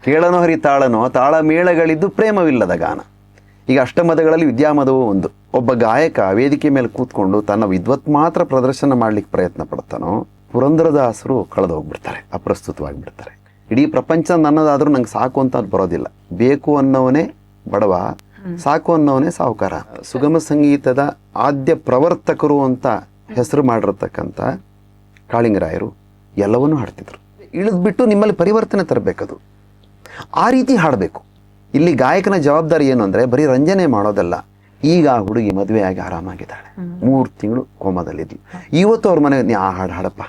ಕೇಳನೋ ಹರಿ ತಾಳನೋ ತಾಳ ಮೇಳಗಳಿದ್ದು ಪ್ರೇಮವಿಲ್ಲದ ಗಾನ. ಈಗ ಅಷ್ಟಮದಗಳಲ್ಲಿ ವಿದ್ಯಾಮದವೂ ಒಂದು. ಒಬ್ಬ ಗಾಯಕ ವೇದಿಕೆ ಮೇಲೆ ಕೂತ್ಕೊಂಡು ತನ್ನ ವಿದ್ವತ್ ಮಾತ್ರ ಪ್ರದರ್ಶನ ಮಾಡ್ಲಿಕ್ಕೆ ಪ್ರಯತ್ನ ಪಡ್ತಾನೋ, ಪುರಂದರದಾಸರು ಕಳೆದು ಹೋಗ್ಬಿಡ್ತಾರೆ, ಅಪ್ರಸ್ತುತವಾಗಿಬಿಡ್ತಾರೆ. ಇಡೀ ಪ್ರಪಂಚ ನನ್ನದಾದ್ರೂ ನಂಗೆ ಸಾಕು ಅಂತ ಬರೋದಿಲ್ಲ. ಬೇಕು ಅನ್ನೋವನೇ ಬಡವ, ಸಾಕು ಅನ್ನೋವನೇ ಸಾಹುಕಾರ. ಸುಗಮ ಸಂಗೀತದ ಆದ್ಯ ಪ್ರವರ್ತಕರು ಅಂತ ಹೆಸರು ಮಾಡಿರತಕ್ಕಂಥ ಕಾಳಿಂಗರಾಯರು ಎಲ್ಲವನ್ನೂ ಹಾಡ್ತಿದ್ರು. ಇಳಿದ್ಬಿಟ್ಟು ನಿಮ್ಮಲ್ಲಿ ಪರಿವರ್ತನೆ ತರಬೇಕದು, ಆ ರೀತಿ ಹಾಡಬೇಕು. ಇಲ್ಲಿ ಗಾಯಕನ ಜವಾಬ್ದಾರಿ ಏನು ಅಂದರೆ ಬರೀ ರಂಜನೆ ಮಾಡೋದಲ್ಲ. ಈಗ ಆ ಹುಡುಗಿ ಮದುವೆಯಾಗಿ ಆರಾಮಾಗಿದ್ದಾಳೆ, 3 ತಿಂಗಳು ಕೋಮದಲ್ಲಿದ್ಲು. ಇವತ್ತು ಅವ್ರ ಮನೆ ನೀ ಆ ಹಾಡು ಹಾಡಪ್ಪ.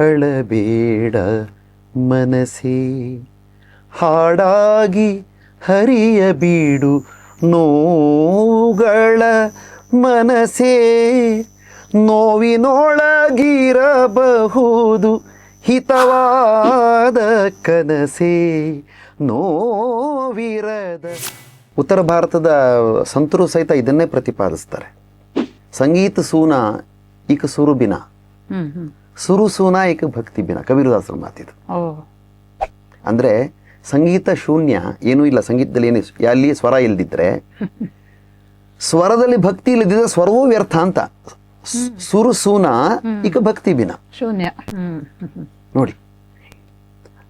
ಅಳಬೇಡ ಮನಸ್ಸೇ ಹಾಡಾಗಿ ಹರಿಯ ಬೀಡು ನೋವುಗಳ ಮನಸ್ಸೇ, ನೋವಿನೊಳಗಿರಬಹುದು ಹಿತವಾದ ಕನಸೇ ನೋವಿರದ. ಉತ್ತರ ಭಾರತದ ಸಂತರು ಸಹಿತ ಇದನ್ನೇ ಪ್ರತಿಪಾದಿಸ್ತಾರೆ. ಸಂಗೀತ ಸೂನ ಈಕ ಸುರು ಬಿನ, ಸುರು ಸೂನ ಈಕ ಭಕ್ತಿ ಬಿನ. ಕಬೀರದಾಸರ ಮಾತಿದು. ಅಂದರೆ ಸಂಗೀತ ಶೂನ್ಯ, ಏನೂ ಇಲ್ಲ ಸಂಗೀತದಲ್ಲಿ. ಏನು ಅಲ್ಲಿ ಸ್ವರ ಇಲ್ದಿದ್ರೆ, ಸ್ವರದಲ್ಲಿ ಭಕ್ತಿ ಇಲ್ಲದಿದ್ರೆ ಸ್ವರವೂ ವ್ಯರ್ಥ ಅಂತ. ಸುರು ಸೂನ ಈಕ ಭಕ್ತಿ ಬಿನ ಶೂನ್ಯ. ನೋಡಿ,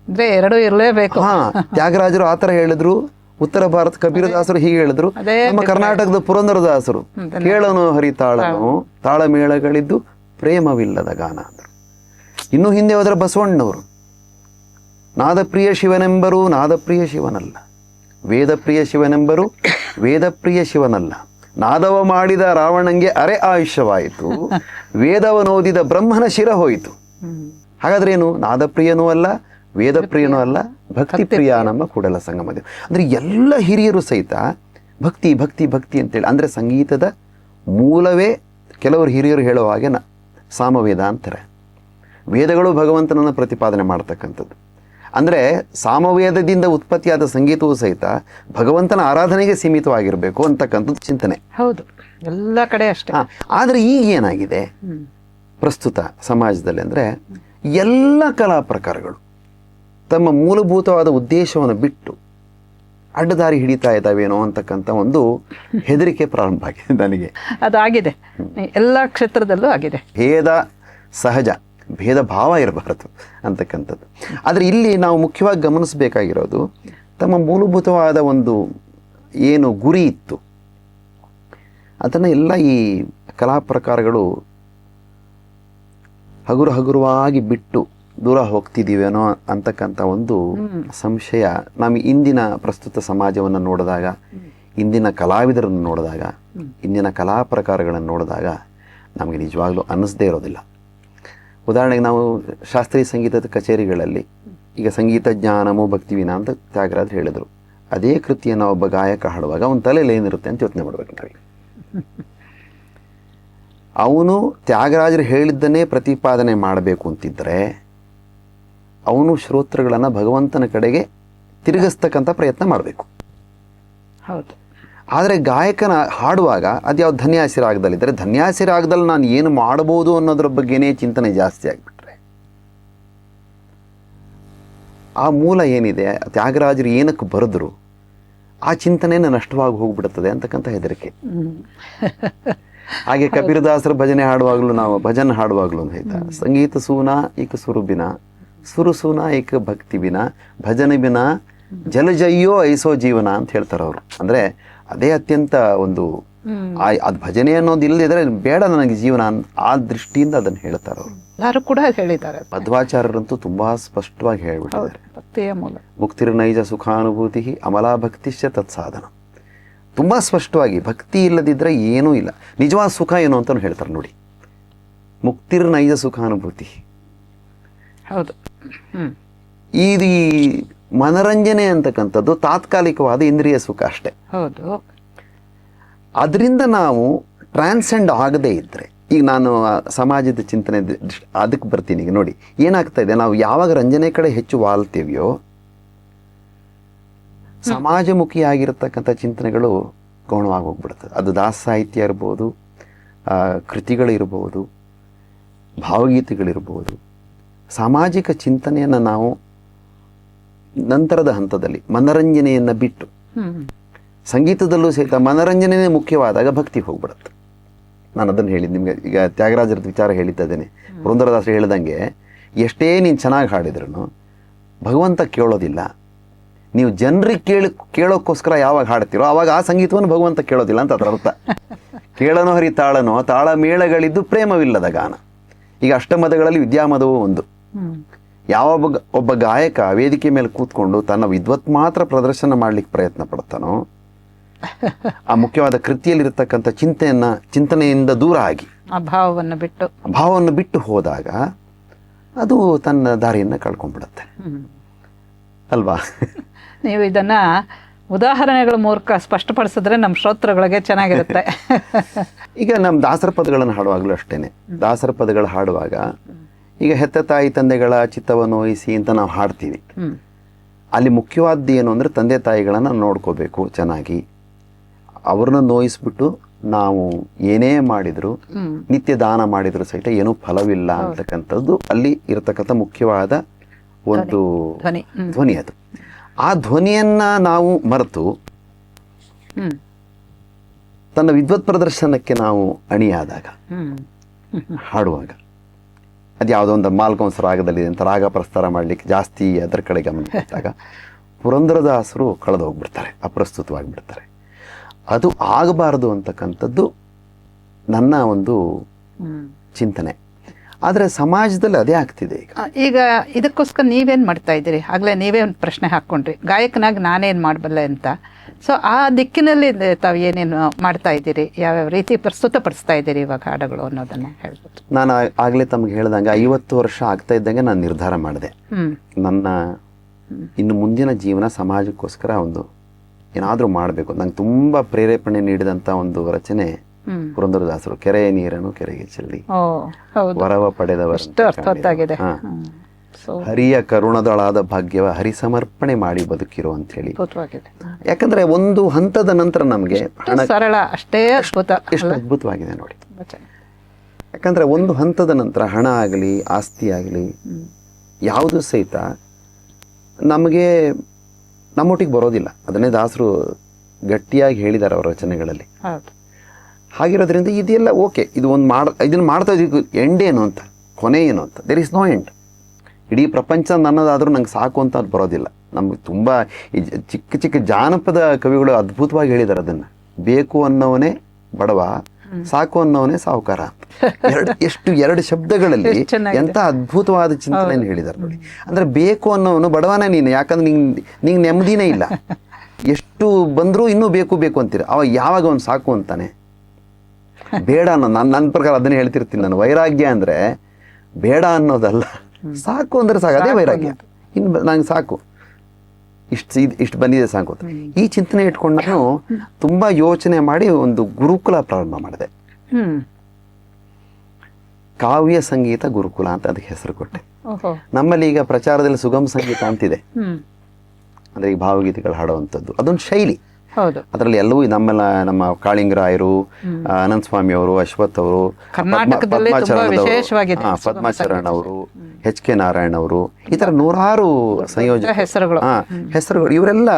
ಅಂದ್ರೆ ಎರಡೂ ಇರಲೇಬೇಕು. ಹಾ, ತ್ಯಾಗರಾಜರು ಆತರ ಹೇಳಿದ್ರು, ಉತ್ತರ ಭಾರತ ಕಬೀರದಾಸರು ಹೀಗೆ ಹೇಳಿದ್ರು, ನಮ್ಮ ಕರ್ನಾಟಕದ ಪುರಂದರದಾಸರು ಕೇಳನು ಹರಿತಾಳನು ತಾಳಮೇಳಗಳಿದ್ದು ಪ್ರೇಮವಿಲ್ಲದ ಗಾನ ಅಂದರು. ಇನ್ನು ಹಿಂದೆ ಹೋದ್ರೆ ಬಸವಣ್ಣನವರು ನಾದಪ್ರಿಯ ಶಿವನೆಂಬರು ನಾದಪ್ರಿಯ ಶಿವನಲ್ಲ, ವೇದಪ್ರಿಯ ಶಿವನೆಂಬರು ವೇದಪ್ರಿಯ ಶಿವನಲ್ಲ, ನಾದವ ಮಾಡಿದ ರಾವಣಂಗೆ ಅರೆ ಆಯುಷ್ಯವಾಯಿತು, ವೇದವನೋದಿದ ಬ್ರಹ್ಮನ ಶಿರ ಹೋಯಿತು. ಹಾಗಾದ್ರೆ ಏನು? ನಾದಪ್ರಿಯನೂ ಅಲ್ಲ, ವೇದಪ್ರಿಯನೂ ಅಲ್ಲ, ಭಕ್ತಿಪ್ರಿಯ ನಮ್ಮ ಕೂಡಲ ಸಂಗಮ ದೇವ. ಅಂದರೆ ಎಲ್ಲ ಹಿರಿಯರು ಸಹಿತ ಭಕ್ತಿ ಭಕ್ತಿ ಭಕ್ತಿ ಅಂತೇಳಿ, ಅಂದರೆ ಸಂಗೀತದ ಮೂಲವೇ ಕೆಲವರು ಹಿರಿಯರು ಹೇಳೋ ಹಾಗೆ ಸಾಮವೇದ ಅಂತಾರೆ. ವೇದಗಳು ಭಗವಂತನನ್ನು ಪ್ರತಿಪಾದನೆ ಮಾಡ್ತಕ್ಕಂಥದ್ದು. ಅಂದರೆ ಸಾಮವೇದದಿಂದ ಉತ್ಪತ್ತಿಯಾದ ಸಂಗೀತವೂ ಸಹಿತ ಭಗವಂತನ ಆರಾಧನೆಗೆ ಸೀಮಿತವಾಗಿರಬೇಕು ಅಂತಕ್ಕಂಥದ್ದು ಚಿಂತನೆ. ಹೌದು, ಎಲ್ಲ ಕಡೆ ಅಷ್ಟೇ. ಆದರೆ ಈಗ ಏನಾಗಿದೆ ಪ್ರಸ್ತುತ ಸಮಾಜದಲ್ಲಿ ಅಂದರೆ, ಎಲ್ಲ ಕಲಾ ಪ್ರಕಾರಗಳು ತಮ್ಮ ಮೂಲಭೂತವಾದ ಉದ್ದೇಶವನ್ನು ಬಿಟ್ಟು ಅಡ್ಡದಾರಿ ಹಿಡಿತಾ ಇದ್ದಾವೇನೋ ಅಂತಕ್ಕಂಥ ಒಂದು ಹೆದರಿಕೆ ಪ್ರಾರಂಭ ಆಗಿದೆ ನನಗೆ. ಅದಾಗಿದೆ, ಎಲ್ಲ ಕ್ಷೇತ್ರದಲ್ಲೂ ಆಗಿದೆ. ಭೇದ ಸಹಜ, ಭೇದ ಭಾವ ಇರಬಾರದು ಅಂತಕ್ಕಂಥದ್ದು. ಆದರೆ ಇಲ್ಲಿ ನಾವು ಮುಖ್ಯವಾಗಿ ಗಮನಿಸಬೇಕಾಗಿರೋದು, ತಮ್ಮ ಮೂಲಭೂತವಾದ ಒಂದು ಏನು ಗುರಿ ಇತ್ತು ಅದನ್ನು ಎಲ್ಲ ಈ ಕಲಾ ಪ್ರಕಾರಗಳು ಹಗುರವಾಗಿ ಬಿಟ್ಟು ದೂರ ಹೋಗ್ತಿದ್ದೀವೇನೋ ಅಂತಕ್ಕಂಥ ಒಂದು ಸಂಶಯ ನಮ್ಮ ಇಂದಿನ ಪ್ರಸ್ತುತ ಸಮಾಜವನ್ನು ನೋಡಿದಾಗ, ಇಂದಿನ ಕಲಾವಿದರನ್ನು ನೋಡಿದಾಗ, ಇಂದಿನ ಕಲಾ ಪ್ರಕಾರಗಳನ್ನು ನೋಡಿದಾಗ ನಮಗೆ ನಿಜವಾಗ್ಲೂ ಅನ್ನಿಸದೇ ಇರೋದಿಲ್ಲ. ಉದಾಹರಣೆಗೆ ನಾವು ಶಾಸ್ತ್ರೀಯ ಸಂಗೀತದ ಕಚೇರಿಗಳಲ್ಲಿ ಈಗ ಸಂಗೀತ ಜ್ಞಾನಮೋ ಭಕ್ತಿವಿನ ಅಂತ ತ್ಯಾಗರಾಜರು ಹೇಳಿದರು. ಅದೇ ಕೃತಿಯನ್ನು ಒಬ್ಬ ಗಾಯಕ ಹಾಡುವಾಗ ಅವನ ತಲೆಯಲ್ಲಿ ಏನಿರುತ್ತೆ ಅಂತ ಯೋಚನೆ ಮಾಡ್ಬೇಕು ನಾವು. ಅವನು ತ್ಯಾಗರಾಜರು ಹೇಳಿದ್ದನ್ನೇ ಪ್ರತಿಪಾದನೆ ಮಾಡಬೇಕು ಅಂತಿದ್ದರೆ ಅವನು ಶ್ರೋತೃಗಳನ್ನು ಭಗವಂತನ ಕಡೆಗೆ ತಿರುಗಿಸ್ತಕ್ಕಂಥ ಪ್ರಯತ್ನ ಮಾಡಬೇಕು. ಹೌದು. ಆದರೆ ಗಾಯಕನ ಹಾಡುವಾಗ ಅದು ಯಾವ ಧನ್ಯಾಸಿರಾಗದಲ್ಲಿದ್ದರೆ, ಧನ್ಯಾಸಿರಾಗದಲ್ಲಿ ನಾನು ಏನು ಮಾಡ್ಬೋದು ಅನ್ನೋದ್ರ ಬಗ್ಗೆನೇ ಚಿಂತನೆ ಜಾಸ್ತಿ ಆಗಿಬಿಟ್ರೆ, ಆ ಮೂಲ ಏನಿದೆ ತ್ಯಾಗರಾಜರು ಏನಕ್ಕೆ ಬರೆದ್ರು ಆ ಚಿಂತನೆಯನ್ನು ನಷ್ಟವಾಗಿ ಹೋಗ್ಬಿಡುತ್ತದೆ ಅಂತಕ್ಕಂಥ ಹೆದರಿಕೆ. ಹಾಗೆ ಕಬೀರದಾಸರ ಭಜನೆ ಹಾಡುವಾಗಲೂ, ನಾವು ಭಜನೆ ಹಾಡುವಾಗಲೂ ಸಹಿತ ಸಂಗೀತ ಸೂನ ಈಕ ಸುರುಬಿನ, ಸುರು ಸೂನ ಈಕ ಭಕ್ತಿ ಬಿನ, ಭಜನೆ ಬಿನ ಜಲಜಯ್ಯೋ ಐಸೋ ಜೀವನ ಅಂತ ಹೇಳ್ತಾರೆ ಅವರು. ಅಂದರೆ ಅದೇ ಅತ್ಯಂತ ಒಂದು ಅದು ಭಜನೆ ಅನ್ನೋದು ಇಲ್ಲದಿದ್ರೆ ಬೇಡ ನನಗೆ ಜೀವನ, ಆ ದೃಷ್ಟಿಯಿಂದ ಅದನ್ನು ಹೇಳ್ತಾರೆ ಅವರು. ಎಲ್ಲರೂ ಕೂಡ ಹೇಳಿದ್ದಾರೆ. ಮಧ್ವಾಚಾರ್ಯರಂತೂ ತುಂಬಾ ಸ್ಪಷ್ಟವಾಗಿ ಹೇಳ್ಬಿಟ್ಟಿದ್ದಾರೆ. ಭಕ್ತಿಯ ಮೂಲ ಮುಕ್ತಿರ್ ನೈಜ ಸುಖಾನುಭೂತಿ ಅಮಲಾ ಭಕ್ತಿಶ್ಚ ತತ್ಸಾಧನ. ತುಂಬ ಸ್ಪಷ್ಟವಾಗಿ ಭಕ್ತಿ ಇಲ್ಲದಿದ್ದರೆ ಏನೂ ಇಲ್ಲ. ನಿಜವಾದ ಸುಖ ಏನು ಅಂತ ಹೇಳ್ತಾರೆ ನೋಡಿ. ಮುಕ್ತಿರ್ ನೈಜ ಸುಖಾನುಭೂತಿ. ಹೌದು. ಈ ಮನರಂಜನೆ ಅಂತಕ್ಕಂಥದ್ದು ತಾತ್ಕಾಲಿಕವಾದ ಇಂದ್ರಿಯ ಸುಖ ಅಷ್ಟೇ. ಹೌದು. ಅದರಿಂದ ನಾವು ಟ್ರಾನ್ಸೆಂಡ್ ಆಗದೇ ಇದ್ದರೆ, ಈಗ ನಾನು ಸಮಾಜದ ಚಿಂತನೆ ಅದಕ್ಕೆ ಬರ್ತೀನಿ. ಈಗ ನೋಡಿ ಏನಾಗ್ತಾ ಇದೆ, ನಾವು ಯಾವಾಗ ರಂಜನೆ ಕಡೆ ಹೆಚ್ಚು ವಾಲ್ತೀವಿಯೋ ಸಮಾಜಮುಖಿಯಾಗಿರ್ತಕ್ಕಂಥ ಚಿಂತನೆಗಳು ಗೌಣವಾಗಿ ಹೋಗ್ಬಿಡ್ತದೆ. ಅದು ದಾಸ ಸಾಹಿತ್ಯ ಇರ್ಬೋದು, ಕೃತಿಗಳಿರ್ಬೋದು, ಭಾವಗೀತೆಗಳಿರ್ಬೋದು. ಸಾಮಾಜಿಕ ಚಿಂತನೆಯನ್ನು ನಾವು ನಂತರದ ಹಂತದಲ್ಲಿ ಮನರಂಜನೆಯನ್ನು ಬಿಟ್ಟು, ಸಂಗೀತದಲ್ಲೂ ಸಹಿತ ಮನರಂಜನೆಯೇ ಮುಖ್ಯವಾದಾಗ ಭಕ್ತಿ ಹೋಗ್ಬಿಡುತ್ತೆ. ನಾನು ಅದನ್ನು ಹೇಳಿದ್ದು ನಿಮಗೆ. ಈಗ ತ್ಯಾಗರಾಜರ ವಿಚಾರ ಹೇಳಿದ್ದೇನೆ. ಪುರಂದರದಾಸರು ಹೇಳಿದಂಗೆ ಎಷ್ಟೇ ನೀನು ಚೆನ್ನಾಗಿ ಹಾಡಿದ್ರು ಭಗವಂತ ಕೇಳೋದಿಲ್ಲ. ನೀವು ಜನರಿಗೆ ಕೇಳೋಕ್ಕೋಸ್ಕರ ಯಾವಾಗ ಹಾಡ್ತೀರೋ ಆವಾಗ ಆ ಸಂಗೀತವನ್ನು ಭಗವಂತ ಕೇಳೋದಿಲ್ಲ ಅಂತ ಅದರ ಅರ್ಥ. ಕೇಳನೋ ಹರಿ ತಾಳನೋ ತಾಳ ಮೇಳಗಳಿದ್ದು ಪ್ರೇಮವಿಲ್ಲದ ಗಾನ. ಈಗ ಅಷ್ಟಮದಗಳಲ್ಲಿ ವಿದ್ಯಾಮದವೂ ಒಂದು. ಯಾವ ಒಬ್ಬ ಗಾಯಕ ವೇದಿಕೆ ಮೇಲೆ ಕೂತ್ಕೊಂಡು ತನ್ನ ವಿದ್ವತ್ ಮಾತ್ರ ಪ್ರದರ್ಶನ ಮಾಡ್ಲಿಕ್ಕೆ ಪ್ರಯತ್ನ ಪಡ್ತಾನೋ, ಆ ಮುಖ್ಯವಾದ ಕೃತಿಯಲ್ಲಿರ್ತಕ್ಕಂಥ ಚಿಂತನೆಯಿಂದ ದೂರ ಆಗಿ ಭಾವವನ್ನು ಬಿಟ್ಟು ಹೋದಾಗ ಅದು ತನ್ನ ದಾರಿಯನ್ನು ಕಳ್ಕೊಂಡ್ಬಿಡುತ್ತೆ ಅಲ್ವಾ? ನೀವು ಇದನ್ನ ಉದಾಹರಣೆಗಳ ಮೂಲಕ ಸ್ಪಷ್ಟಪಡಿಸಿದ್ರೆ ನಮ್ಮ ಶ್ರೋತೃಗಳಿಗೆ ಚೆನ್ನಾಗಿರುತ್ತೆ. ಈಗ ನಮ್ಮ ದಾಸರ ಪದಗಳನ್ನು ಹಾಡುವಾಗಲೂ ಅಷ್ಟೇನೆ. ದಾಸರ ಪದಗಳು ಹಾಡುವಾಗ ಈಗ ಹೆತ್ತ ತಾಯಿ ತಂದೆಗಳ ಚಿತ್ತವನ್ನು ವಹಿಸಿ ಅಂತ ನಾವು ಹಾಡ್ತೀವಿ. ಅಲ್ಲಿ ಮುಖ್ಯವಾದ್ದು ಏನು ಅಂದರೆ ತಂದೆ ತಾಯಿಗಳನ್ನು ನೋಡ್ಕೋಬೇಕು ಚೆನ್ನಾಗಿ. ಅವ್ರನ್ನ ನೋಯಿಸ್ಬಿಟ್ಟು ನಾವು ಏನೇ ಮಾಡಿದ್ರು, ನಿತ್ಯ ದಾನ ಮಾಡಿದ್ರು ಸಹಿತ ಏನೂ ಫಲವಿಲ್ಲ ಅಂತಕ್ಕಂಥದ್ದು ಅಲ್ಲಿ ಇರತಕ್ಕಂಥ ಮುಖ್ಯವಾದ ಒಂದು ಧ್ವನಿ. ಅದು ಆ ಧ್ವನಿಯನ್ನ ನಾವು ಮರೆತು ತನ್ನ ವಿದ್ವತ್ ಪ್ರದರ್ಶನಕ್ಕೆ ನಾವು ಅಣಿಯಾದಾಗ, ಹಾಡುವಾಗ ಅದು ಯಾವುದೋ ಒಂದು ಮಾಲ್ಕಂಸ ರಾಗದಲ್ಲಿ ಅಂತ ರಾಗ ಪ್ರಸ್ತಾರ ಮಾಡಲಿಕ್ಕೆ ಜಾಸ್ತಿ ಅದರ ಕಡೆ ಗಮನ ಕೊಟ್ಟಾಗ ಪುರಂದರದಾಸರು ಕಳೆದು ಹೋಗ್ಬಿಡ್ತಾರೆ, ಅಪ್ರಸ್ತುತವಾಗಿಬಿಡ್ತಾರೆ. ಅದು ಆಗಬಾರದು ಅಂತಕ್ಕಂಥದ್ದು ನನ್ನ ಒಂದು ಚಿಂತನೆ. ಆದರೆ ಸಮಾಜದಲ್ಲಿ ಅದೇ ಆಗ್ತಿದೆ ಈಗ ಇದಕ್ಕೋಸ್ಕರ ನೀವೇನು ಮಾಡ್ತಾ ಇದ್ದೀರಿ? ಆಗಲೇ ನೀವೇ ಒಂದು ಪ್ರಶ್ನೆ ಹಾಕ್ಕೊಂಡ್ರಿ, ಗಾಯಕನಾಗಿ ನಾನೇನು ಮಾಡಬಲ್ಲೆ ಅಂತ. ಸೊ ಆ ದಿಕ್ಕಿನಲ್ಲಿ ತಾವು ಏನೇನು ಮಾಡ್ತಾ ಇದ್ದೀರಿ, ಯಾವ್ಯಾವ ರೀತಿ ಪ್ರಸ್ತುತಪಡಿಸ್ತಾ ಇದ್ದೀರಿ ಇವಾಗ ಹಾಡುಗಳು ಅನ್ನೋದನ್ನು ಹೇಳ್ಬೋದು. ನಾನು ಆಗಲೇ ತಮಗೆ ಹೇಳ್ದಂಗೆ 50 ವರ್ಷ ಆಗ್ತಾ ಇದ್ದಂಗೆ ನಾನು ನಿರ್ಧಾರ ಮಾಡಿದೆ, ನನ್ನ ಇನ್ನು ಮುಂದಿನ ಜೀವನ ಸಮಾಜಕ್ಕೋಸ್ಕರ ಒಂದು ಏನಾದರೂ ಮಾಡಬೇಕು. ನಂಗೆ ತುಂಬ ಪ್ರೇರೇಪಣೆ ನೀಡಿದಂಥ ಒಂದು ರಚನೆ ಪುರಂದರದಾಸರು. ಕೆರೆಯ ನೀರನ್ನು ಕೆರೆಗೆ ಚೆಲ್ಲಿ ವರವ ಪಡೆದವರು ಹರಿಯ ಕರುಣದಳಾದ ಭಾಗ್ಯವ ಹರಿಸಮರ್ಪಣೆ ಮಾಡಿ ಬದುಕಿರೋ ಅಂತ ಹೇಳಿ. ಯಾಕಂದ್ರೆ ಒಂದು ಹಂತದ ನಂತರ ನಮಗೆ ಸರಳ ಅಷ್ಟೇ ಎಷ್ಟು ಅದ್ಭುತವಾಗಿದೆ ನೋಡಿ. ಯಾಕಂದ್ರೆ ಒಂದು ಹಂತದ ನಂತರ ಹಣ ಆಗಲಿ ಆಸ್ತಿ ಆಗಲಿ ಯಾವುದು ಸಹಿತ ನಮಗೆ ನಮ್ಮೊಟ್ಟಿಗೆ ಬರೋದಿಲ್ಲ. ಅದನ್ನೇ ದಾಸರು ಗಟ್ಟಿಯಾಗಿ ಹೇಳಿದ್ದಾರೆ ಅವರ ರಚನೆಗಳಲ್ಲಿ. ಹಾಗಿರೋದ್ರಿಂದ ಇದೆಲ್ಲ ಓಕೆ, ಇದು ಒಂದು ಇದನ್ನು ಮಾಡ್ತಾ ಇದ್ದೀವಿ, ಎಂಡ್ ಏನು ಅಂತ, ಕೊನೆ ಏನು ಅಂತ, ದೇರ್ ಇಸ್ ನೋ ಎಂಡ್. ಇಡೀ ಪ್ರಪಂಚ ನನ್ನದಾದರೂ ನಂಗೆ ಸಾಕು ಅಂತ ಅದು ಬರೋದಿಲ್ಲ. ನಮ್ಗೆ ತುಂಬ ಚಿಕ್ಕ ಚಿಕ್ಕ ಜಾನಪದ ಕವಿಗಳು ಅದ್ಭುತವಾಗಿ ಹೇಳಿದ್ದಾರೆ ಅದನ್ನು. ಬೇಕು ಅನ್ನೋವನೇ ಬಡವ, ಸಾಕು ಅನ್ನೋವನೇ ಸಾಹುಕಾರ ಅಂತ. ಎರಡು ಶಬ್ದಗಳಲ್ಲಿ ಎಂಥ ಅದ್ಭುತವಾದ ಚಿಂತನೆಯನ್ನು ಹೇಳಿದ್ದಾರೆ ನೋಡಿ. ಅಂದರೆ ಬೇಕು ಅನ್ನೋವನು ಬಡವನೇ ನೀನು, ಯಾಕಂದ್ರೆ ನಿಂಗೆ ನೆಮ್ಮದಿನೇ ಇಲ್ಲ. ಎಷ್ಟು ಬಂದರೂ ಇನ್ನೂ ಬೇಕು ಬೇಕು ಅಂತೀರ. ಅವ ಯಾವಾಗ ಅವನು ಸಾಕು ಅಂತಾನೆ? ಬೇಡ ಅನ್ನೋ ನನ್ನ ಪ್ರಕಾರ ಅದನ್ನೇ ಹೇಳ್ತಿರ್ತೀನಿ ನಾನು. ವೈರಾಗ್ಯ ಅಂದರೆ ಬೇಡ ಅನ್ನೋದಲ್ಲ, ಸಾಕು ಅಂದರೆ ಸಾಕು, ಅದೇ ವೈರಾಗ್ಯ. ಇನ್ನು ನಂಗೆ ಸಾಕು, ಇಷ್ಟು ಬಂದಿದೆ ಸಾಕು ಅಂತ. ಈ ಚಿಂತನೆ ಇಟ್ಕೊಂಡು ನಾನು ತುಂಬ ಯೋಚನೆ ಮಾಡಿ ಒಂದು ಗುರುಕುಲ ಪ್ರಾರಂಭ ಮಾಡಿದೆ. ಕಾವ್ಯ ಸಂಗೀತ ಗುರುಕುಲ ಅಂತ ಅದಕ್ಕೆ ಹೆಸರು ಕೊಟ್ಟೆ. ನಮ್ಮಲ್ಲಿ ಈಗ ಪ್ರಚಾರದಲ್ಲಿ ಸುಗಮ ಸಂಗೀತ ಅಂತಿದೆ, ಅಂದರೆ ಈ ಭಾವಗೀತೆಗಳು ಹಾಡುವಂಥದ್ದು. ಅದೊಂದು ಶೈಲಿ. ಅದರಲ್ಲಿ ಎಲ್ಲವೂ ನಮ್ಮ ಕಾಳಿಂಗರಾಯರು, ಅನಂತ ಸ್ವಾಮಿ ಅವರು, ಅಶ್ವಥ್ ಅವರು, ಪದ್ಮಾಚರಣ್ ಅವರು, HK ನಾರಾಯಣ್ ಅವರು, ಈ ಥರ ನೂರಾರು ಸಂಯೋಜಕ ಹೆಸರುಗಳು ಇವರೆಲ್ಲ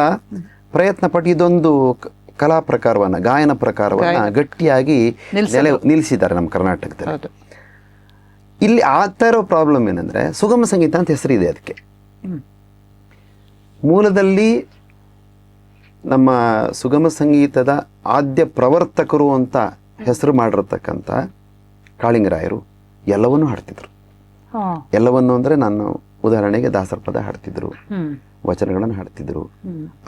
ಪ್ರಯತ್ನ ಪಟ್ಟು ಇದೊಂದು ಕಲಾ ಪ್ರಕಾರವನ್ನ, ಗಾಯನ ಪ್ರಕಾರವನ್ನ ಗಟ್ಟಿಯಾಗಿ ನಿಲ್ಲಿಸಿದ್ದಾರೆ ನಮ್ಮ ಕರ್ನಾಟಕದಲ್ಲಿ. ಇಲ್ಲಿ ಆಗ್ತಾ ಇರೋ ಪ್ರಾಬ್ಲಮ್ ಏನಂದ್ರೆ ಸುಗಮ ಸಂಗೀತ ಅಂತ ಹೆಸರಿದೆ ಅದಕ್ಕೆ. ಮೂಲದಲ್ಲಿ ನಮ್ಮ ಸುಗಮ ಸಂಗೀತದ ಆದ್ಯ ಪ್ರವರ್ತಕರು ಅಂತ ಹೆಸರು ಮಾಡಿರತಕ್ಕಂಥ ಕಾಳಿಂಗರಾಯರು ಎಲ್ಲವನ್ನೂ ಹಾಡ್ತಿದ್ರು. ಎಲ್ಲವನ್ನು ಅಂದರೆ ನಾನು ಉದಾಹರಣೆಗೆ ದಾಸರ ಪದ ಹಾಡ್ತಿದ್ರು, ವಚನಗಳನ್ನು ಹಾಡ್ತಿದ್ರು,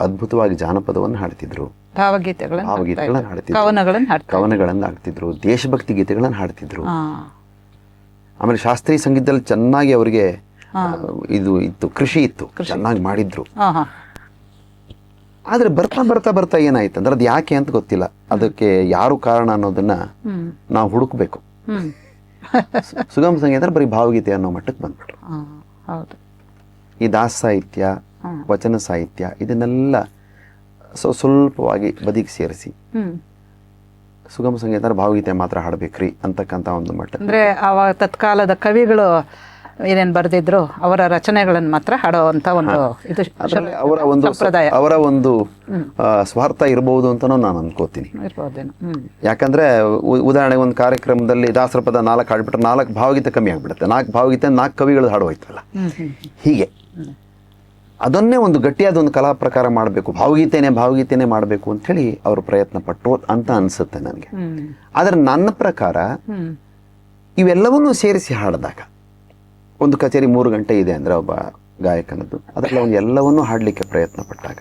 ಅದ್ಭುತವಾಗಿ ಜಾನಪದವನ್ನು ಹಾಡ್ತಿದ್ರು, ಭಾವಗೀತೆಗಳನ್ನು ಹಾಡ್ತಿದ್ರು, ಕವನಗಳನ್ನು ಹಾಡ್ತಿದ್ರು, ದೇಶಭಕ್ತಿ ಗೀತೆಗಳನ್ನು ಹಾಡ್ತಿದ್ರು. ಆಮೇಲೆ ಶಾಸ್ತ್ರೀಯ ಸಂಗೀತದಲ್ಲಿ ಚೆನ್ನಾಗಿ ಅವರಿಗೆ ಇದು ಇತ್ತು, ಕೃಷಿ ಇತ್ತು, ಚೆನ್ನಾಗಿ ಮಾಡಿದ್ರು. ಆದರೆ ಬರ್ತಾ ಬರ್ತಾ ಬರ್ತಾ ಏನಾಯ್ತು ಅಂದ್ರೆ ಅದು ಯಾಕೆ ಅಂತ ಗೊತ್ತಿಲ್ಲ. ಅದಕ್ಕೆ ಯಾರು ಕಾರಣ ಅನ್ನೋದನ್ನ ನಾವು ಹುಡುಕ್ಬೇಕು. ಸುಗಮ ಸಂಗೀತ ಬರೀ ಭಾವಗೀತೆ ಅನ್ನೋ ಮಟ್ಟಕ್ಕೆ ಬಂದ್ಬಿಟ್ರು. ಈ ದಾಸ ಸಾಹಿತ್ಯ, ವಚನ ಸಾಹಿತ್ಯ ಇದನ್ನೆಲ್ಲ ಸ್ವಲ್ಪವಾಗಿ ಬದಿಗೆ ಸೇರಿಸಿ ಸುಗಮ ಸಂಗೀತ ಭಾವಗೀತೆ ಮಾತ್ರ ಹಾಡ್ಬೇಕ್ರಿ ಅಂತಕ್ಕಂಥ ಒಂದು ಮಟ್ಟ. ಅಂದ್ರೆ ಅವಾಗ ತತ್ಕಾಲದ ಕವಿಗಳು ಏನೇನು ಬರೆದಿದ್ರು ಅವರ ರಚನೆಗಳನ್ನು ಮಾತ್ರ ಹಾಡೋವಂಥ ಒಂದು ಇದು ಅವರ ಒಂದು ಸಂಪ್ರದಾಯ ಅವರ ಒಂದು ಸ್ವಾರ್ಥ ಇರಬಹುದು ಅಂತನೂ ನಾನು ಅನ್ಕೋತೀನಿ. ಇರ್ಬೋದೇನು. ಯಾಕಂದ್ರೆ ಉದಾಹರಣೆಗೆ ಒಂದು ಕಾರ್ಯಕ್ರಮದಲ್ಲಿ ದಾಸರ ಪದ 4 ಹಾಡ್ಬಿಟ್ರೆ 4 ಭಾವಗೀತೆ ಕಮ್ಮಿ ಆಗ್ಬಿಡುತ್ತೆ, 4 ಭಾವಗೀತೆ 4 ಕವಿಗಳು ಹಾಡುವಾಯ್ತಲ್ಲ. ಹೀಗೆ ಅದನ್ನೇ ಒಂದು ಗಟ್ಟಿಯಾದ ಒಂದು ಕಲಾ ಪ್ರಕಾರ ಮಾಡಬೇಕು, ಭಾವಗೀತೆನೇ ಮಾಡಬೇಕು ಅಂಥೇಳಿ ಅವರು ಪ್ರಯತ್ನ ಪಟ್ಟರು ಅಂತ ಅನಿಸುತ್ತೆ ನನಗೆ. ಆದರೆ ನನ್ನ ಪ್ರಕಾರ ಇವೆಲ್ಲವನ್ನೂ ಸೇರಿಸಿ ಹಾಡಿದಾಗ ಒಂದು ಕಚೇರಿ 3 ಗಂಟೆ ಇದೆ ಅಂದರೆ ಒಬ್ಬ ಗಾಯಕನದ್ದು, ಅದರಲ್ಲಿ ಅವನು ಎಲ್ಲವನ್ನೂ ಹಾಡಲಿಕ್ಕೆ ಪ್ರಯತ್ನ ಪಟ್ಟಾಗ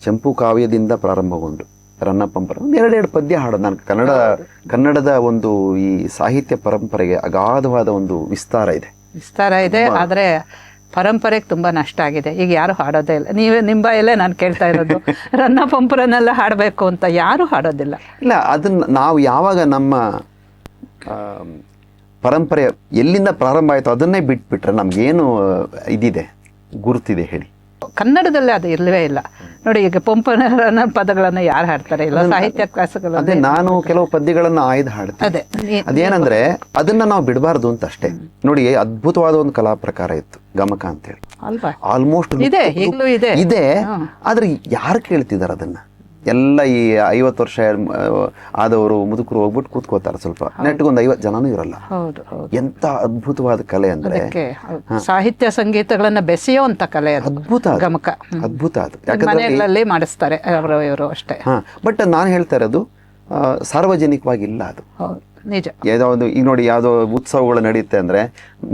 ಚಂಪು ಕಾವ್ಯದಿಂದ ಪ್ರಾರಂಭಗೊಂಡು ರನ್ನಪಂಪರ 2 ಪದ್ಯ ಹಾಡೋದು. ನಾನು ಕನ್ನಡದ ಒಂದು ಈ ಸಾಹಿತ್ಯ ಪರಂಪರೆಗೆ ಅಗಾಧವಾದ ಒಂದು ವಿಸ್ತಾರ ಇದೆ. ಆದರೆ ಪರಂಪರೆಗೆ ತುಂಬ ನಷ್ಟ ಆಗಿದೆ. ಈಗ ಯಾರು ಹಾಡೋದೇ ಇಲ್ಲ. ನೀವೇ ನಿಮ್ಮ ಬಾಯಲ್ಲೇ ನಾನು ಕೇಳ್ತಾ ಇರೋದು ರನ್ನಪಂಪರನ್ನೆಲ್ಲ ಹಾಡಬೇಕು ಅಂತ ಯಾರು ಹಾಡೋದಿಲ್ಲ. ಇಲ್ಲ, ಅದನ್ನು ನಾವು ಯಾವಾಗ ನಮ್ಮ ಪರಂಪರೆ ಎಲ್ಲಿಂದ ಪ್ರಾರಂಭ ಆಯಿತು ಅದನ್ನೇ ಬಿಟ್ಬಿಟ್ರೆ ನಮಗೇನು ಇದಿದೆ, ಗುರುತಿದೆ ಹೇಳಿ? ಕನ್ನಡದಲ್ಲಿ ಅದು ಇಲ್ಲವೇ ಇಲ್ಲ ನೋಡಿ. ಈಗ ಪಂಪನ ಪದಗಳನ್ನು ಯಾರು ಹಾಡ್ತಾರೆ? ಇಲ್ಲ ಸಾಹಿತ್ಯ ಕ್ಲಾಸ್ಗಳು. ಅದೇ ನಾನು ಕೆಲವು ಪದ್ಯಗಳನ್ನು ಆಯ್ದು ಹಾಡ್ತೀನಿ. ಅದೇನಂದ್ರೆ ಅದನ್ನ ನಾವು ಬಿಡಬಾರ್ದು ಅಂತ ಅಷ್ಟೇ. ನೋಡಿ, ಅದ್ಭುತವಾದ ಒಂದು ಕಲಾ ಪ್ರಕಾರ ಇತ್ತು ಗಮಕ ಅಂತೇಳಿ, ಆಲ್ಮೋಸ್ಟ್ ಇದೆ. ಆದ್ರೆ ಯಾರು ಕೇಳ್ತಿದಾರೆ ಅದನ್ನ? ಎಲ್ಲ ಈ 50 ವರ್ಷ ಆದವರು ಮುದುಕರು ಹೋಗ್ಬಿಟ್ಟು ಕೂತ್ಕೋತಾರೆ, ಸ್ವಲ್ಪ ನೆಟ್ಗೊಂದು 50 ಜನನೂ ಇರಲ್ಲ. ಎಂತ ಅದ್ಭುತವಾದ ಕಲೆ ಅಂದ್ರೆ ಸಾಹಿತ್ಯ ಸಂಗೀತಗಳನ್ನ ಬೆಸೆಯುವಂತ ಕಲೆ ಅದು. ಅದ್ಭುತ ಗಮಕ, ಅದ್ಭುತ ಅದು. ಮನೆಯಲ್ಲಿ ಮಾಡಿಸ್ತಾರೆ ಅವರು ಅಷ್ಟೇ. ಬಟ್ ನಾನು ಹೇಳ್ತಾ ಇರೋದು ಸಾರ್ವಜನಿಕವಾಗಿ ಇಲ್ಲ ಅದು. ನಿಜ. ಯಾವುದೋ ಈಗ ನೋಡಿ, ಯಾವುದೋ ಉತ್ಸವಗಳು ನಡೆಯುತ್ತೆ ಅಂದ್ರೆ